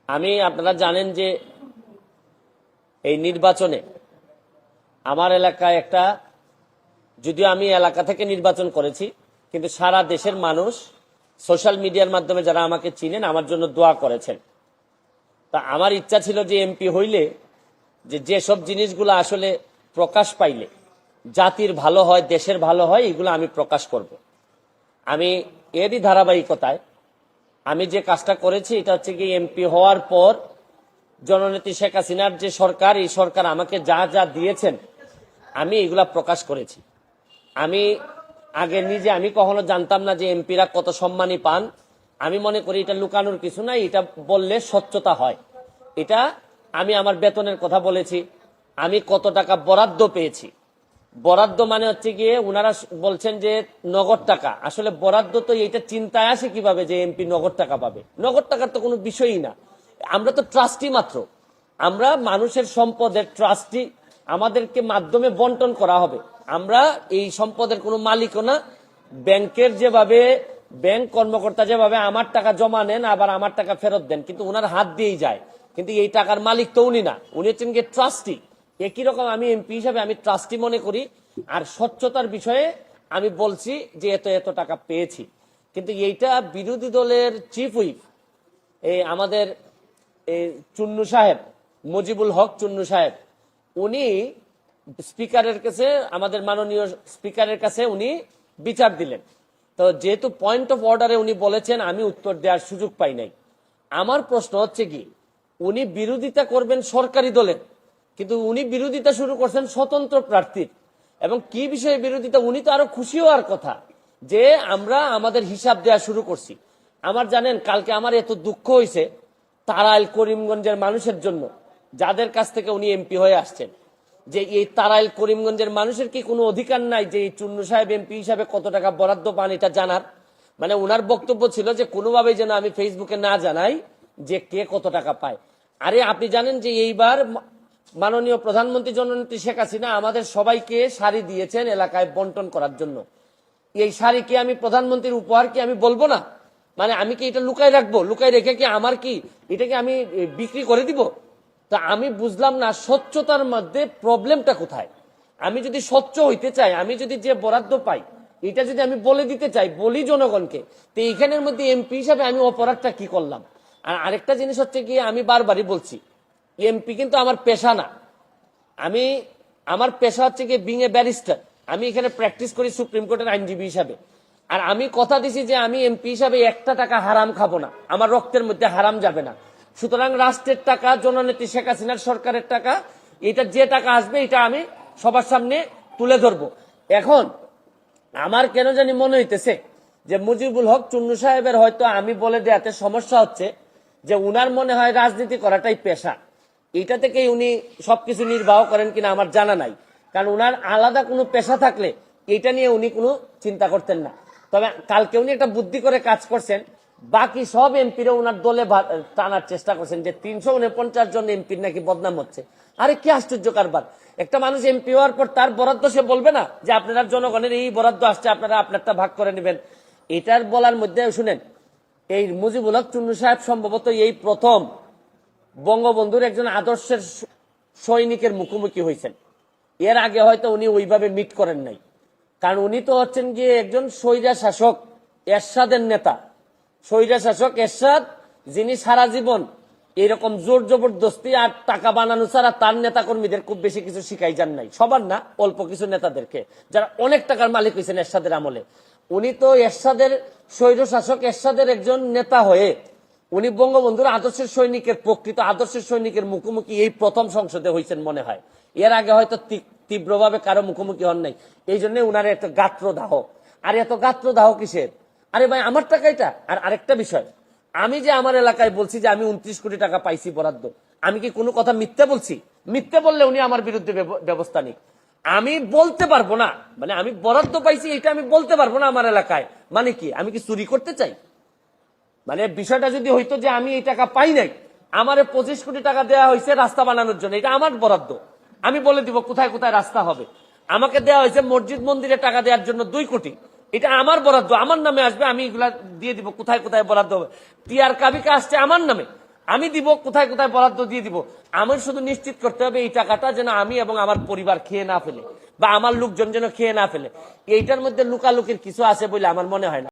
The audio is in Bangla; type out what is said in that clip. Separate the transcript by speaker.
Speaker 1: আপনারা জানেন যে এই নির্বাচনে আমার এলাকায় যদিও আমি এলাকা থেকে নির্বাচন করেছি, কিন্তু সারা দেশের মানুষ সোশ্যাল মিডিয়ার মাধ্যমে যারা আমাকে চিনেন আমার জন্য দোয়া করেছেন। তা আমার ইচ্ছা ছিল যে এমপি হইলে যেসব জিনিসগুলো আসলে প্রকাশ পাইলে জাতির ভালো হয়, দেশের ভালো হয়, এগুলো আমি প্রকাশ করব। আমি এরই ধারাবাহিকতায় আমি যে কাজটা করেছি এটা হচ্ছে কি, এমপি হওয়ার পর জননেত্রী শেখ হাসিনার যে সরকার, এই সরকার আমাকে যা যা দিয়েছেন আমি এগুলা প্রকাশ করেছি। আমি আগে নিজে আমি কখনো জানতাম না যে এমপিরা কত সম্মানী পান। আমি মনে করি এটা লুকানোর কিছু নাই, এটা বললে স্বচ্ছতা হয়। এটা আমি আমার বেতনের কথা বলেছি, আমি কত টাকা বরাদ্দ পেয়েছি। বরাদ্দ মানে হচ্ছে গিয়ে ওনারা বলছেন যে নগদ টাকা, আসলে বরাদ্দ তো এইটা চিন্তায় আসে কিভাবে যে এমপি নগদ টাকা পাবে। নগদ টাকার তো কোনো বিষয়ই না, আমরা তো ট্রাস্টি মাত্র, আমরা মানুষের সম্পদের ট্রাস্টি, আমাদেরকে মাধ্যমে বন্টন করা হবে। আমরা এই সম্পদের কোনো মালিকও না। ব্যাংকের যেভাবে ব্যাংক কর্মকর্তা যেভাবে আমার টাকা জমা নেন আবার আমার টাকা ফেরত দেন, কিন্তু ওনার হাত দিয়েই যায়, কিন্তু এই টাকার মালিক তো উনি না, উনি হচ্ছেন গিয়ে ট্রাস্টি। একই রকম আমি এমপি হিসাবে আমি ট্রাস্টি মনে করি। আর স্বচ্ছতার বিষয়ে আমি বলছি যে এত এত টাকা পেয়েছি। কিন্তু এইটা বিরোধী দলের চিফ হুইপ আমাদের চুন্নু সাহেব, মুজিবুল হক চুন্নু সাহেব, উনি স্পিকারের কাছে, আমাদের মাননীয় স্পিকারের কাছে উনি বিচার দিলেন। তো যেহেতু পয়েন্ট অফ অর্ডারে উনি বলেছেন, আমি উত্তর দেওয়ার সুযোগ পাই নাই। আমার প্রশ্ন হচ্ছে কি, উনি বিরোধিতা করবেন সরকারি দলের, কিন্তু উনি বিরোধিতা শুরু করছেন স্বতন্ত্র প্রার্থীর। এবং কি বিষয়ে বিরোধিতা, উনি তো আরো খুশি হওয়ার কথা যে আমরা আমাদের হিসাব দেওয়া শুরু করছি। আমার জানেন কালকে আমার এত দুঃখ হয়েছে তারাইল করিমগঞ্জের মানুষের জন্য, যাদের কাছ থেকে উনি এমপি হয়ে আসছেন, যে এই তারাইল করিমগঞ্জের মানুষের কি কোনো অধিকার নাই যে এই চুন্নু সাহেব এমপি হিসাবে কত টাকা বরাদ্দ পান এটা জানার? মানে ওনার বক্তব্য ছিল যে কোনোভাবেই যেন আমি ফেসবুকে না জানাই যে কে কত টাকা পায়। আরে আপনি জানেন যে এইবার মাননীয় প্রধানমন্ত্রী জননেত্রী শেখ হাসিনা আমাদের সবাইকে শাড়ি দিয়েছেন এলাকায় বন্টন করার জন্য। এই শাড়ি কি আমি প্রধানমন্ত্রীর উপহার কি আমি বলবো না? মানে আমি কি এটা লুকাই রাখবো? লুকাই রেখে কি আমার কি এটাকে আমি বিক্রি করে দিব? তা আমি বুঝলাম না স্বচ্ছতার মধ্যে প্রবলেমটা কোথায়। আমি যদি স্বচ্ছ হইতে চাই, আমি যদি যে বরাদ্দ পাই এটা যদি আমি বলে দিতে চাই, বলি জনগণকে, তো এইখানের মধ্যে এমপি হিসাবে আমি অপরাধটা কি করলাম? আর আরেকটা জিনিস হচ্ছে কি, আমি বারবারই বলছি এমপি কিন্তু আমার পেশা না। আমার পেশা হচ্ছে কি বিং এ ব্যারিস্টার। আমি এখানে প্র্যাকটিস করি সুপ্রিম কোর্টের আইনজীবী হিসাবে। আর আমি কথা দিছি যে আমি এমপি হিসাবে একটা টাকা হারাম খাবো না, আমার রক্তের মধ্যে হারাম যাবে না। সুতরাং রাষ্ট্রের টাকা, জননেত্রী শেখ হাসিনার সরকারের টাকা, এটা যে টাকা আসবে এটা আমি সবার সামনে তুলে ধরবো। এখন আমার কেন জানি মনে হইতেছে যে মুজিবুল হক চুন্নু সাহেবের হয়তো আমি বলে দেয়াতে সমস্যা হচ্ছে, যে উনার মনে হয় রাজনীতি করাটাই পেশা। এটা থেকেই উনি সবকিছু নির্বাহ করেন কিনা আমার জানা নাই, কারণ উনার আলাদা কোনো পেশা থাকলে এটা নিয়ে উনি কোনো চিন্তা করতেন না। তবে কালকে উনি একটা বুদ্ধি করে কাজ করছেন, বাকি সব এমপিরা উনার দলে টানার চেষ্টা করছেন যে 349 জন এমপির নাকি বদনাম হচ্ছে। আরে কি আশ্চর্য কারবার! একটা মানুষ এমপি হওয়ার পর তার বরাদ্দ সে বলবে না যে আপনারা জনগণের এই বরাদ্দ আসছে, আপনারা আপনারটা ভাগ করে নেবেন? এটার বলার মধ্যে শুনেন, এই মুজিবুল হক চুন্নু সাহেব সম্ভবত এই প্রথম বঙ্গবন্ধুর একজন আদর্শের সৈনিকের মুখোমুখি হয়েছেন। এর আগে হয়তো উনি ওইভাবে মিট করেন নাই, কারণ উনি তো হচ্ছেন গিয়ে একজন স্বৈরা শাসক এরশাদের নেতা। স্বৈরা শাসক এরশাদ, যিনি সারা জীবন এরকম জোর জবরদস্তি আর টাকা বানানো ছাড়া তার নেতা কর্মীদের খুব বেশি কিছু শিখাই যান নাই। সবার না, অল্প কিছু নেতাদেরকে, যারা অনেক টাকার মালিক হয়েছেন এরশাদের আমলে। উনি তো এরশাদের স্বৈর শাসক এরশাদের একজন নেতা হয়ে উনি বঙ্গবন্ধুর আদর্শের সৈনিকের, প্রকৃত আদর্শের সৈনিকের মুখোমুখি এই প্রথম সংসদে হয়েছেন মনে হয়। এর আগে হয়তো তীব্রভাবে কারো মুখোমুখি হন নাই, এই জন্য উনার এত গাত্রদাহ। আর এত গাত্রদাহ কিসের? আরে ভাই আমার টাকা এটা। আর আরেকটা বিষয়, আমি যে আমার এলাকায় বলছি যে আমি 29 কোটি টাকা পাইছি বরাদ্দ, আমি কি কোনো কথা মিথ্যে বলছি? মিথ্যে বললে উনি আমার বিরুদ্ধে ব্যবস্থা নিক। আমি বলতে পারবো না, মানে আমি বরাদ্দ পাইছি এটা আমি বলতে পারবো না আমার এলাকায়, মানে কি আমি কি চুরি করতে চাই? মানে বিষয়টা যদি হইতো যে আমি এই টাকা পাই নাই, আমার 25 কোটি টাকা দেওয়া হয়েছে রাস্তা বানানোর জন্য, এটা আমার বরাদ্দ, আমি বলে দিব কোথায় কোথায় রাস্তা হবে। আমাকে দেওয়া হয়েছে মসজিদ মন্দিরে টাকা দেওয়ার জন্য 2 কোটি, এটা আমার বরাদ্দ, আমার নামে আসবে, আমি এগুলা দিয়ে দিব কোথায় কোথায় বরাদ্দ হবে। টিআর কাবিকা আসছে আমার নামে, আমি দিব, কোথায় কোথায় বরাদ্দ দিয়ে দিব। আমার শুধু নিশ্চিত করতে হবে এই টাকাটা যেন আমি এবং আমার পরিবার খেয়ে না ফেলে, বা আমার লোকজন যেন খেয়ে না ফেলে। এইটার মধ্যে লুকালুকির কিছু আছে বলে আমার মনে হয় না।